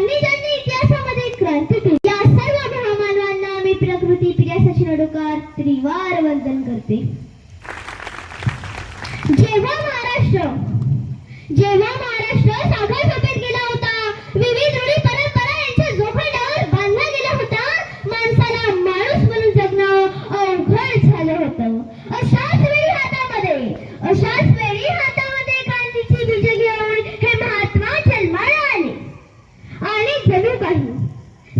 ज्यांनी ज्यांनी इतिहासामध्ये क्रांती केली या सर्व महामानवांना मी प्रकृती प्रिया सचिन अडोकार त्रिवार वंदन करते. जेव्हा महाराष्ट्र सागर सफेद गेला होता, विविध रूढी परंपरा यांच्या जोखडावर बांधला गेला होता, माणसाला माणूस म्हणून जगणं अवघड झालं होतं. अशाच वेळी हातामध्ये क्रांतीची बीज घेऊन हे महात्मा जन्माला आले आणि जणू काही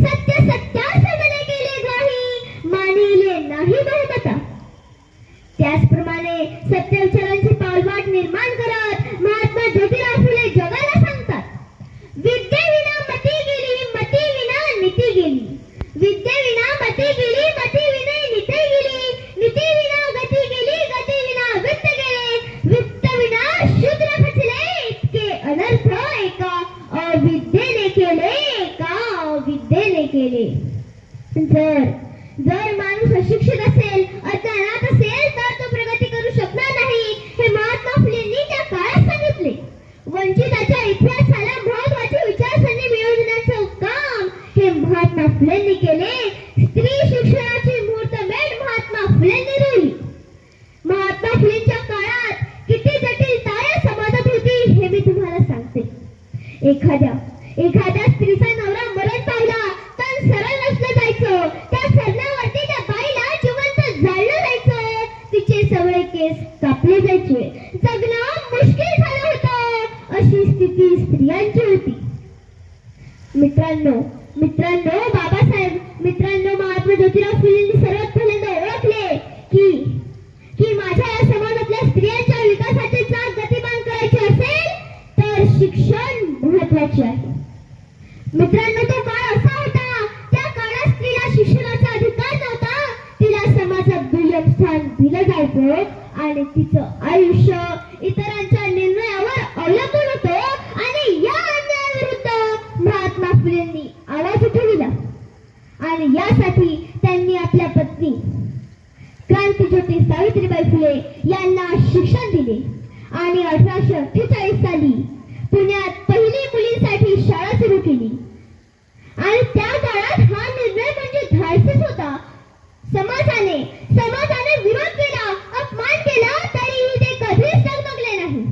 सत्यासमने केले ग्वाही, मानिले नाही बहुमता. त्याचप्रमाणे सत्य विचारांची पावलवाट निर्माण करत महात्मा ज्योतिराव फुले जगाला सांगतात, विद्येविना मती गेली, मती विना नीती गेली. विद्येविना मती गेली, मती विना नीती गेली. नीती विना गती गेली, गती विना वित्त गेले. वित्त विना शूद्र खचले. इतके अनर्थ एका अविद्येने केले. जर माणूस अशिक्षित असेल, अज्ञानात असेल तर तो प्रगती करू शकणार नाही, हे महात्मा फुलेंनी त्या काळात सांगितले. वंचिताच्या इतिहासाला महत्त्वाचे विचारसरणी मिळवून देण्याचं काम हे महात्मा फुलेंनी केले. स्त्री शिक्षणाची मुहूर्तमेढ महात्मा फुलेंनी रोवली. महात्मा फुलेंच्या काळात किती जटिल तारे समाजात होती हे मी तुम्हाला सांगते. एखाद्या स्त्रीचा नवरा मरण पावला तर सरळ नसलं जायचं, त्या सरण्यावरती त्या बाईला जिवंत जाळलं जायचं, तिचे सगळे केस कापले जायचे, जगणं मुश्किल झालं होतं. अशी स्थिती स्त्रियांची होती. मित्रांनो महात्मा ज्योतिराव फुलेंनी सर्वात पहिल्यांदा ओळखले की माझ्या या समाजातल्या स्त्रियांच्या विकासाची चाक गतिमान करायची असेल तर शिक्षण महत्त्वाचे आहे. मित्रांनो, तो काळ असा होता, त्या काळात स्त्रीला शिक्षणाचा अधिकार नव्हता. तिला समाजात दुय्यम स्थान दिलं जायचं आणि तिचं आयुष्य इतरांच्या निर्णयावर अवलंबून होतं. आणि या अन्यायाविरुद्ध महात्मा फुलेंनी आवाज उठविला आणि यासाठी त्यांनी आपल्या पत्नी क्रांतीज्योती सावित्रीबाई फुले यांना शिक्षण दिले आणि 1848 साली पुण्यात पहिली मुलींसाठी शाळा सुरू केली. आणि त्या काळात हा निर्णय म्हणजे धाडसीच होता. समाजाने विरोध केला, अपमान केला, तरीही ते कधीच डगमगले नाही.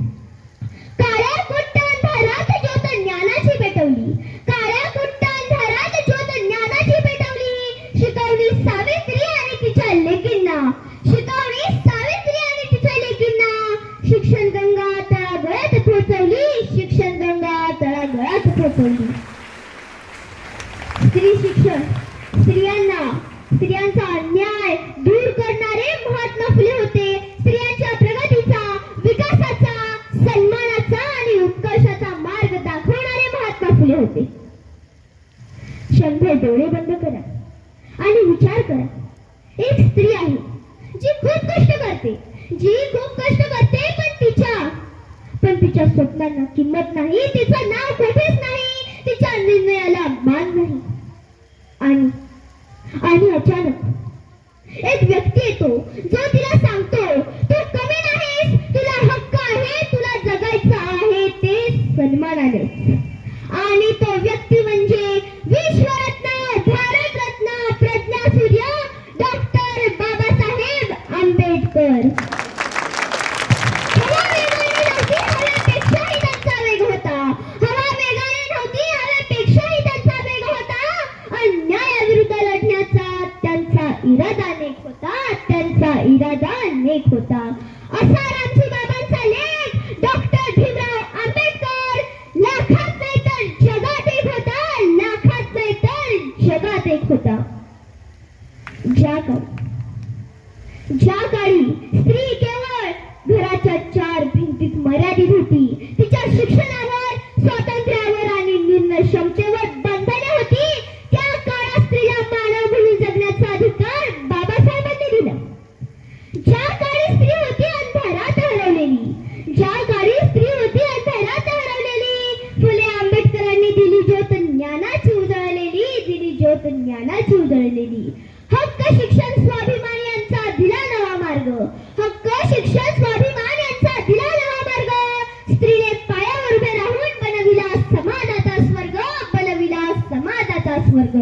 काळ्या कुट्ट अंधारात ज्योत ज्ञानाची पेटवली. काळ्या कुट्ट अंधारात ज्योत ज्ञानाची पेटवली. शिकवली सावित्री आणि तिच्या लेकींना. शिक्षण गंगा तळागाळात पोहोचवली. शिक्षण गंगा तळागाळात पोहोचवली. स्त्री शिक्षण, स्त्रियांचा अन्याय दूर करणारे महात्मा फुले होते. स्त्रियांच्या प्रगतीचा, विकासाचा, सन्मानाचा आणि उत्कर्षाचा मार्ग दाखवणारे महात्मा फुले होते. क्षणभर डोळे बंद करा आणि विचार करा. एक स्त्री आहे जी खूप कष्ट करते, पण तिच्या स्वप्नांना किंमत नाही, तिचं नाव कुठेच नाही, तिच्या निर्णयाला मान नाही. आणि अचानक एक व्यक्ती येतो जो तिला सांगतो, तू कमी नाहीस, तुला हक्क आहे, तुला जगायचं आहे ते सन्मानाने. आणि तो व्यक्ती म्हणजे विश्वरत्न, भारतरत्न, प्रज्ञासूर्य डॉक्टर बाबासाहेब आंबेडकर. इरादा नेक होता. असा रामजी बाबांचा लेख डॉक्टर भीमराव आंबेडकर. लाखात नाही तर जगात एक होता, लाखात नाही तर जगात एक होता. ज्या काळी स्त्री केवळ घराच्या 4 भिंतीत मर्यादित होती, तिच्या शिक्षणावर, स्वातंत्र्यावर आणि निर्णय क्षमतेवर बंधने होती, त्या काळात स्त्रीला मानव म्हणून जगण्याचा अधिकार बाबासाहेबांनी दिला. ज्या काळी स्त्री होती स्वर्ग.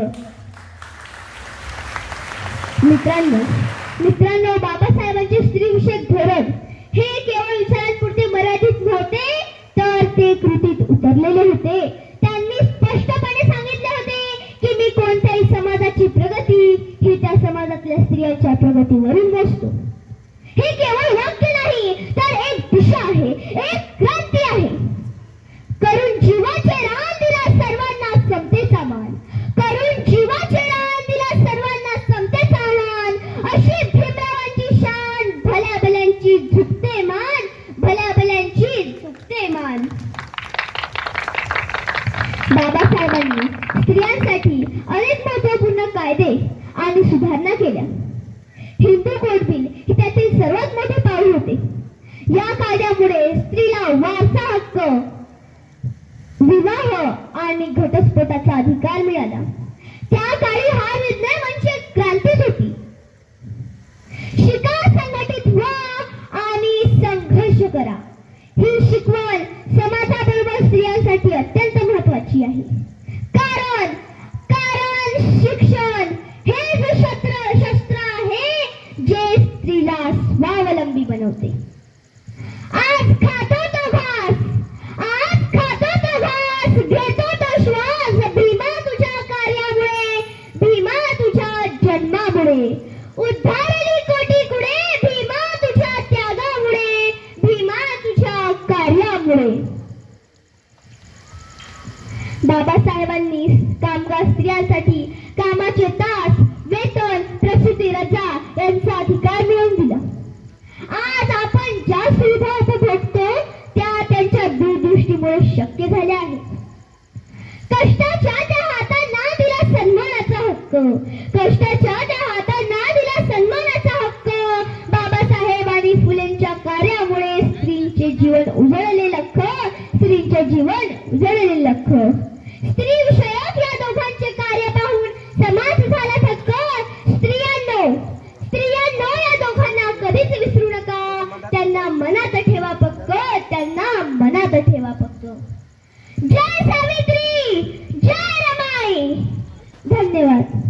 मित्रांनो, बाबासाहेबांचे स्त्रीविषयक धोरण हे केवळ विचारांपुरते मर्यादित नव्हते, तर ते कृतीत उतरलेले होते. त्यांनी स्पष्टपणे सांगितले होते की मी कोणत्याही समाजाची प्रगती ही त्या समाजातल्या स्त्रियांच्या प्रगतीवरून मोजतो. हे केवळ वाक्य नाही, तर एक दिशा आहे, एक क्रांती आहे. करून जीवाचे रान दिला सर्वांना समतेचा मान, करून जीवाचे रान दिला सर्वांना समतेचा मान. अशी भीमरावांची शान, भल्या भल्यांची झुकते मान, भल्या भल्यांची झुकते मान. बाबासाहेबांनी स्त्रियांसाठी अनेक महत्वपूर्ण कायदे आणि सुधारणा केल्या. हिंदू कोड बिल हे त्यातील सर्वात मोठे पाऊल होते. या कायद्यामुळे स्त्रीला वारसा हक्क, विवाह आणि घटस्फोटाचा अधिकार मिळाला. त्या काळी हा निर्णय म्हणजे क्रांतीच होती. शिका, संघटित व्हा आणि संघर्ष करा, ही शिकवण समाजाबरोबर स्त्रियांसाठी अत्यंत महत्वाची आहे. कारण शिक्षण हे जे शस्त्र आहे जे स्त्रीला स्वावलंबी बनवते. आज खातो तो घास, घेतो तो श्वास, भीमा तुझ्या कार्यामुळे, भीमा तुझ्या जन्मामुळे, उद्धारली कोटी कुडे, भीमा तुझ्या त्यागामुळे, भीमा तुझ्या कार्यामुळे. बाबासाहेबांनी कामगार स्त्रियांसाठी कामाचे तास, वेतन, प्रसूती रजा यांचा अधिकार मिळवून दिला. आज आपण ज्या सुविधा उपभोगतो त्या त्यांच्या दूरदृष्टीमुळे शक्य झाल्या आहेत. कष्टाच्या त्या हातांना दिला सन्मानाचा हक्क, कष्टाच्या त्या हातांना दिला सन्मानाचा हक्क. बाबासाहेब आणि फुलेंच्या कार्यामुळे स्त्रीचे जीवन उजळले लख, स्त्रीचे जीवन उजळले लख. स्त्री विषयक या दोघांचे कार्य पाहून समाज झाला थक्क. स्त्रियांनो या दोघांना कधीच विसरू नका. त्यांना मनात ठेवा पक्क, त्यांना मनात ठेवा पक्क. जय सावित्री, जय रमाई. धन्यवाद.